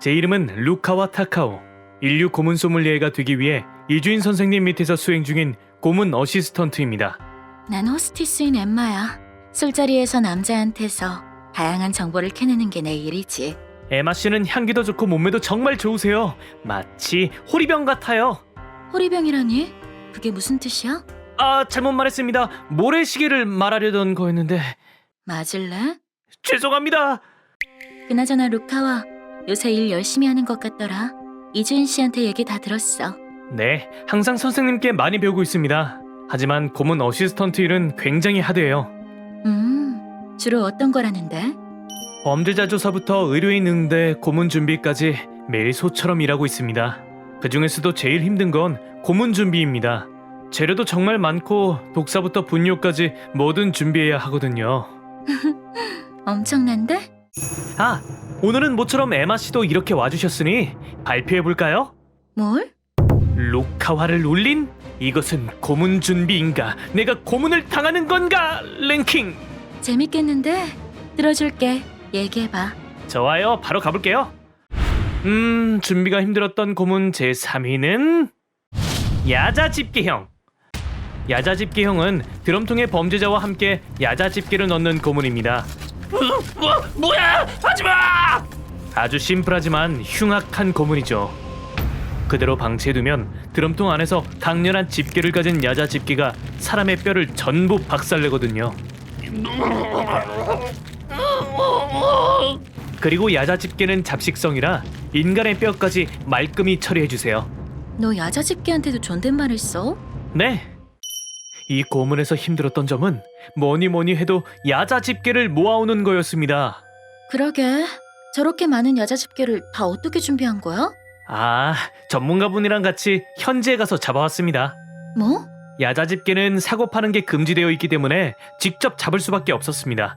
제 이름은 루카와 타카오. 인류 고문 소믈리에가 되기 위해 이주인 선생님 밑에서 수행 중인 고문 어시스턴트입니다. 난 호스티스인 엠마야. 술자리에서 남자한테서 다양한 정보를 캐내는 게 내 일이지. 에마 씨는 향기도 좋고 몸매도 정말 좋으세요. 마치 호리병 같아요. 호리병이라니? 그게 무슨 뜻이야? 아, 잘못 말했습니다. 모래시계를 말하려던 거였는데. 맞을래? 죄송합니다. 그나저나 루카와 요새 일 열심히 하는 것 같더라. 이주인 씨한테 얘기 다 들었어. 네, 항상 선생님께 많이 배우고 있습니다. 하지만 고문 어시스턴트 일은 굉장히 하드해요. 주로 어떤 거라는데? 범죄자 조사부터 의료인 응대, 고문 준비까지 매일 소처럼 일하고 있습니다. 그 중에서도 제일 힘든 건 고문 준비입니다. 재료도 정말 많고 독사부터 분뇨까지 뭐든 준비해야 하거든요. 엄청난데? 아, 오늘은 모처럼 에마 씨도 이렇게 와주셨으니 발표해볼까요? 뭘? 루카화를 울린 이것은 고문 준비인가? 내가 고문을 당하는 건가? 랭킹! 재밌겠는데? 들어줄게. 얘기해봐. 좋아요, 바로 가볼게요. 준비가 힘들었던 고문 제3위는 야자 집게형. 야자 집게형은 드럼통에 범죄자와 함께 야자 집게를 넣는 고문입니다. 뭐야! 하지마! 아주 심플하지만 흉악한 고문이죠. 그대로 방치해두면 드럼통 안에서 강렬한 집게를 가진 야자 집게가 사람의 뼈를 전부 박살내거든요. 그리고 야자 집게는 잡식성이라 인간의 뼈까지 말끔히 처리해주세요. 너 야자 집게한테도 존댓말을 써? 네. 이 고문에서 힘들었던 점은 뭐니 해도 야자 집게를 모아오는 거였습니다. 그러게. 저렇게 많은 야자 집게를 다 어떻게 준비한 거야? 아, 전문가분이랑 같이 현지에 가서 잡아왔습니다. 뭐? 야자 집게는 사고 파는 게 금지되어 있기 때문에 직접 잡을 수밖에 없었습니다.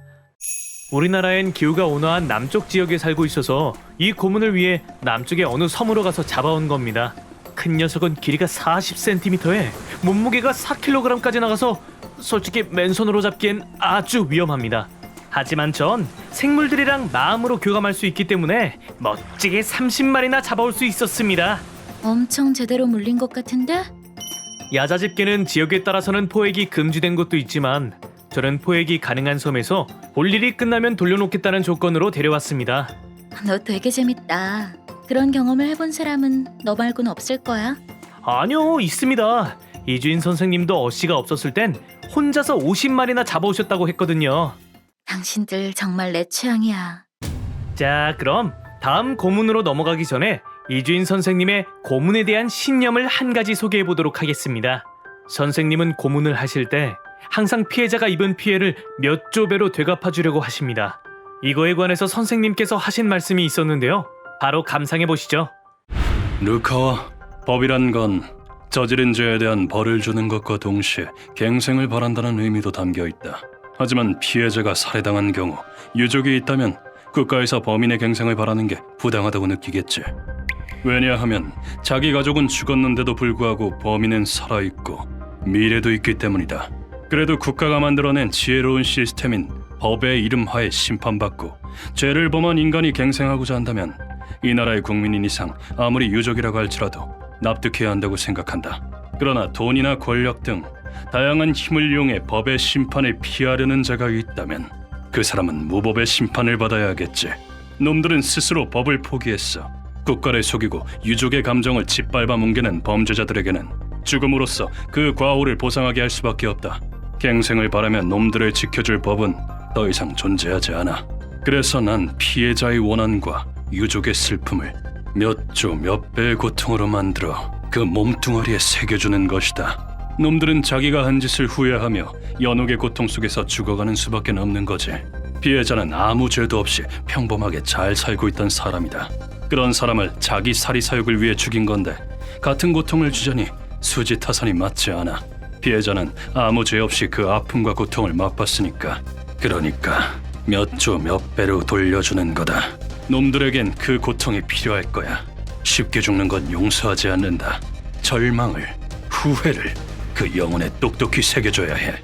우리나라엔 기후가 온화한 남쪽 지역에 살고 있어서 이 고문을 위해 남쪽의 어느 섬으로 가서 잡아온 겁니다. 큰 녀석은 길이가 40cm에 몸무게가 4kg까지 나가서 솔직히 맨손으로 잡기엔 아주 위험합니다. 하지만 전 생물들이랑 마음으로 교감할 수 있기 때문에 멋지게 30마리나 잡아올 수 있었습니다. 엄청 제대로 물린 것 같은데? 야자 집게는 지역에 따라서는 포획이 금지된 곳도 있지만 저는 포획이 가능한 섬에서 볼 일이 끝나면 돌려놓겠다는 조건으로 데려왔습니다. 너 되게 재밌다. 그런 경험을 해본 사람은 너 말고는 없을 거야. 아니요, 있습니다. 이주인 선생님도 어씨가 없었을 땐 혼자서 50마리나 잡아오셨다고 했거든요. 당신들 정말 내 취향이야. 자, 그럼 다음 고문으로 넘어가기 전에 이주인 선생님의 고문에 대한 신념을 한 가지 소개해 보도록 하겠습니다. 선생님은 고문을 하실 때 항상 피해자가 입은 피해를 몇 조배로 되갚아 주려고 하십니다. 이거에 관해서 선생님께서 하신 말씀이 있었는데요. 바로 감상해 보시죠. 루카와, 법이란 건 저지른 죄에 대한 벌을 주는 것과 동시에 갱생을 바란다는 의미도 담겨 있다. 하지만 피해자가 살해당한 경우 유족이 있다면 국가에서 범인의 갱생을 바라는 게 부당하다고 느끼겠지. 왜냐하면 자기 가족은 죽었는데도 불구하고 범인은 살아있고 미래도 있기 때문이다. 그래도 국가가 만들어낸 지혜로운 시스템인 법의 이름하에 심판받고 죄를 범한 인간이 갱생하고자 한다면 이 나라의 국민인 이상 아무리 유족이라고 할지라도 납득해야 한다고 생각한다. 그러나 돈이나 권력 등 다양한 힘을 이용해 법의 심판을 피하려는 자가 있다면 그 사람은 무법의 심판을 받아야 하겠지. 놈들은 스스로 법을 포기했어. 국가를 속이고 유족의 감정을 짓밟아 뭉개는 범죄자들에게는 죽음으로써 그 과오를 보상하게 할 수밖에 없다. 갱생을 바라며 놈들을 지켜줄 법은 더 이상 존재하지 않아. 그래서 난 피해자의 원한과 유족의 슬픔을 몇 조 몇 배의 고통으로 만들어 그 몸뚱아리에 새겨주는 것이다. 놈들은 자기가 한 짓을 후회하며 연옥의 고통 속에서 죽어가는 수밖에 없는 거지. 피해자는 아무 죄도 없이 평범하게 잘 살고 있던 사람이다. 그런 사람을 자기 사리사욕을 위해 죽인 건데 같은 고통을 주자니 수지타산이 맞지 않아. 피해자는 아무 죄 없이 그 아픔과 고통을 맛봤으니까. 그러니까 몇 조 몇 배로 돌려주는 거다. 놈들에겐 그 고통이 필요할 거야. 쉽게 죽는 건 용서하지 않는다. 절망을, 후회를 그 영혼에 똑똑히 새겨줘야 해.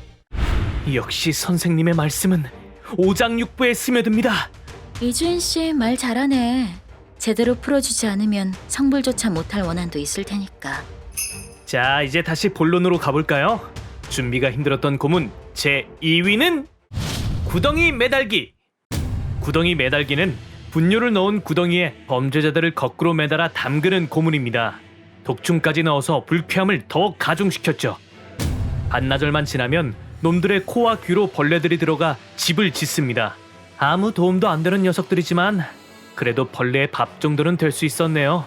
역시 선생님의 말씀은 오장육부에 스며듭니다. 이주인 씨 말 잘하네. 제대로 풀어주지 않으면 성불조차 못할 원한도 있을 테니까. 자, 이제 다시 본론으로 가볼까요? 준비가 힘들었던 고문 제 2위는 구덩이 매달기. 구덩이 매달기는 분뇨를 넣은 구덩이에 범죄자들을 거꾸로 매달아 담그는 고문입니다. 독충까지 넣어서 불쾌함을 더 가중시켰죠. 반나절만 지나면 놈들의 코와 귀로 벌레들이 들어가 집을 짓습니다. 아무 도움도 안 되는 녀석들이지만 그래도 벌레의 밥 정도는 될 수 있었네요.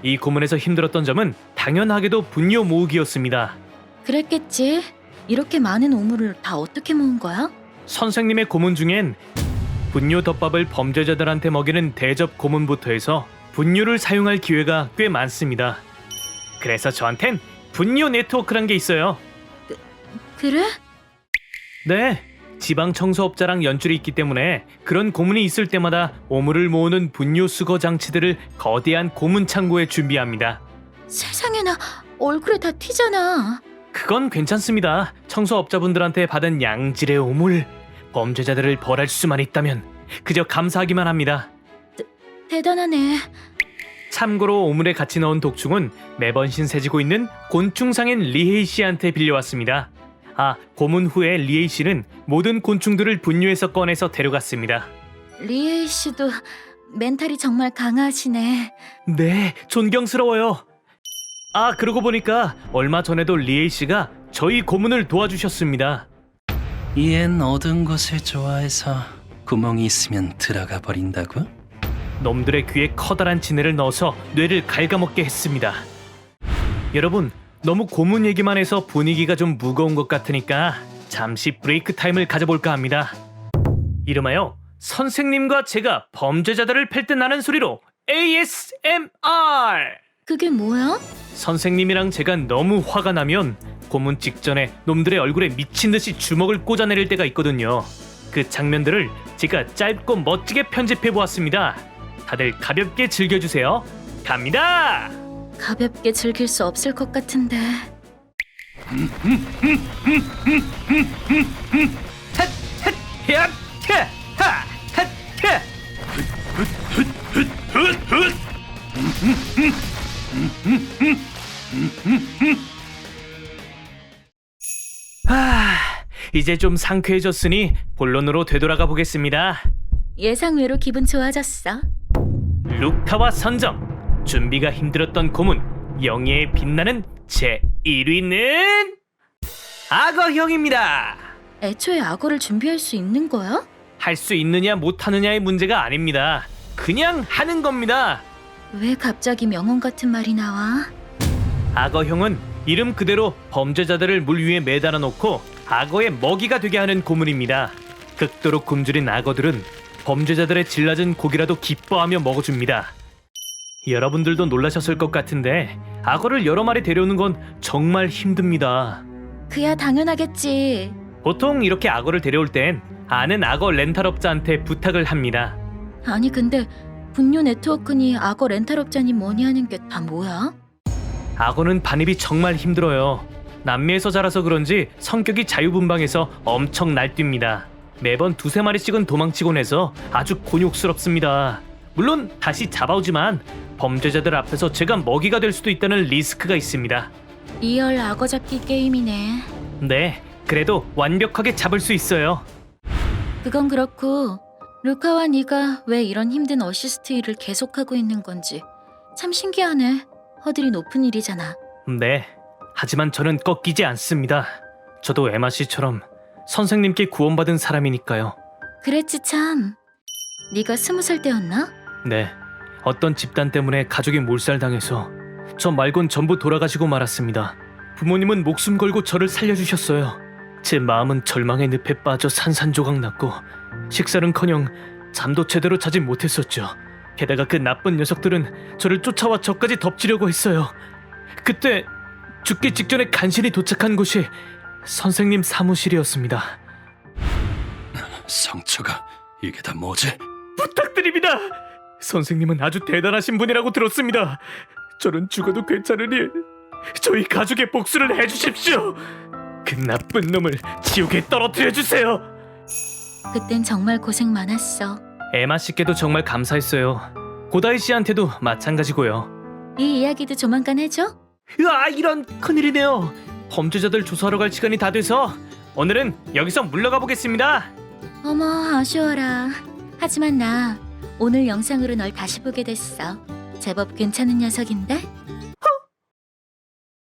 이 고문에서 힘들었던 점은 당연하게도 분뇨 모으기였습니다. 그랬겠지. 이렇게 많은 오물을 다 어떻게 모은 거야? 선생님의 고문 중엔 분뇨 덮밥을 범죄자들한테 먹이는 대접 고문부터 해서 분뇨를 사용할 기회가 꽤 많습니다. 그래서 저한텐 분뇨 네트워크란 게 있어요. 그래? 네, 지방 청소업자랑 연줄이 있기 때문에 그런 고문이 있을 때마다 오물을 모으는 분뇨 수거 장치들을 거대한 고문 창고에 준비합니다. 세상에나, 얼굴에 다 튀잖아. 그건 괜찮습니다. 청소업자분들한테 받은 양질의 오물, 범죄자들을 벌할 수만 있다면 그저 감사하기만 합니다. 대단하네. 참고로 오물에 같이 넣은 독충은 매번 신세지고 있는 곤충상인 리헤이 씨한테 빌려왔습니다. 아, 고문 후에 리헤이 씨는 모든 곤충들을 분뇨에서 꺼내서 데려갔습니다. 리에이 씨도 멘탈이 정말 강하시네. 네, 존경스러워요. 아, 그러고 보니까 얼마 전에도 리에이 씨가 저희 고문을 도와주셨습니다. 얜 어두운 곳을 좋아해서 구멍이 있으면 들어가 버린다고? 놈들의 귀에 커다란 지네를 넣어서 뇌를 갉아먹게 했습니다. 여러분, 너무 고문 얘기만 해서 분위기가 좀 무거운 것 같으니까 잠시 브레이크 타임을 가져볼까 합니다. 이름하여 선생님과 제가 범죄자들을 팰 때 나는 소리로 ASMR! 그게 뭐야? 선생님이랑 제가 너무 화가 나면 고문 직전에 놈들의 얼굴에 미친 듯이 주먹을 꽂아내릴 때가 있거든요. 그 장면들을 제가 짧고 멋지게 편집해 보았습니다. 다들 가볍게 즐겨주세요. 갑니다! 가볍게 즐길 수 없을 것 같은데. 이제 좀 상쾌해졌으니 본론으로 되돌아가 보겠습니다. 예상외로 기분 좋아졌어. 루카와 선정, 준비가 힘들었던 고문, 영예에 빛나는 제 1위는 악어형입니다. 애초에 악어를 준비할 수 있는 거야? 할 수 있느냐 못하느냐의 문제가 아닙니다. 그냥 하는 겁니다. 왜 갑자기 명언 같은 말이 나와? 악어형은 이름 그대로 범죄자들을 물 위에 매달아 놓고 악어의 먹이가 되게 하는 고문입니다. 극도로 굶주린 악어들은 범죄자들의 질낮은 고기라도 기뻐하며 먹어줍니다. 여러분들도 놀라셨을 것 같은데 악어를 여러 마리 데려오는 건 정말 힘듭니다. 그야 당연하겠지. 보통 이렇게 악어를 데려올 땐 아는 악어 렌탈업자한테 부탁을 합니다. 아니 근데 분뇨 네트워크니 악어 렌탈업자니 뭐니 하는 게 다 뭐야? 악어는 반입이 정말 힘들어요. 남미에서 자라서 그런지 성격이 자유분방해서 엄청 날뜁니다. 매번 두세 마리씩은 도망치곤 해서 아주 곤욕스럽습니다. 물론 다시 잡아오지만 범죄자들 앞에서 제가 먹이가 될 수도 있다는 리스크가 있습니다. 리얼 악어 잡기 게임이네. 네, 그래도 완벽하게 잡을 수 있어요. 그건 그렇고 루카와 네가 왜 이런 힘든 어시스트 일을 계속하고 있는 건지 참 신기하네. 허들이 높은 일이잖아. 네, 하지만 저는 꺾이지 않습니다. 저도 에마 씨처럼 선생님께 구원받은 사람이니까요. 그랬지 참. 네가 20살 때였나? 네, 어떤 집단 때문에 가족이 몰살당해서 저 말곤 전부 돌아가시고 말았습니다. 부모님은 목숨 걸고 저를 살려주셨어요. 제 마음은 절망의 늪에 빠져 산산조각 났고 식사는커녕 잠도 제대로 자지 못했었죠. 게다가 그 나쁜 녀석들은 저를 쫓아와 저까지 덮치려고 했어요. 그때 죽기 직전에 간신히 도착한 곳이 선생님 사무실이었습니다. 상처가 이게 다 뭐지? 부탁드립니다. 선생님은 아주 대단하신 분이라고 들었습니다. 저는 죽어도 괜찮으니 저희 가족의 복수를 해주십시오. 그 나쁜 놈을 지옥에 떨어뜨려 주세요. 그땐 정말 고생 많았어. 에마 씨께도 정말 감사했어요. 고다이 씨한테도 마찬가지고요. 이 이야기도 조만간 해줘. 으아, 이런 큰일이네요. 범죄자들 조사하러 갈 시간이 다 돼서 오늘은 여기서 물러가 보겠습니다. 어머, 아쉬워라. 하지만 나 오늘 영상으로 널 다시 보게 됐어. 제법 괜찮은 녀석인데?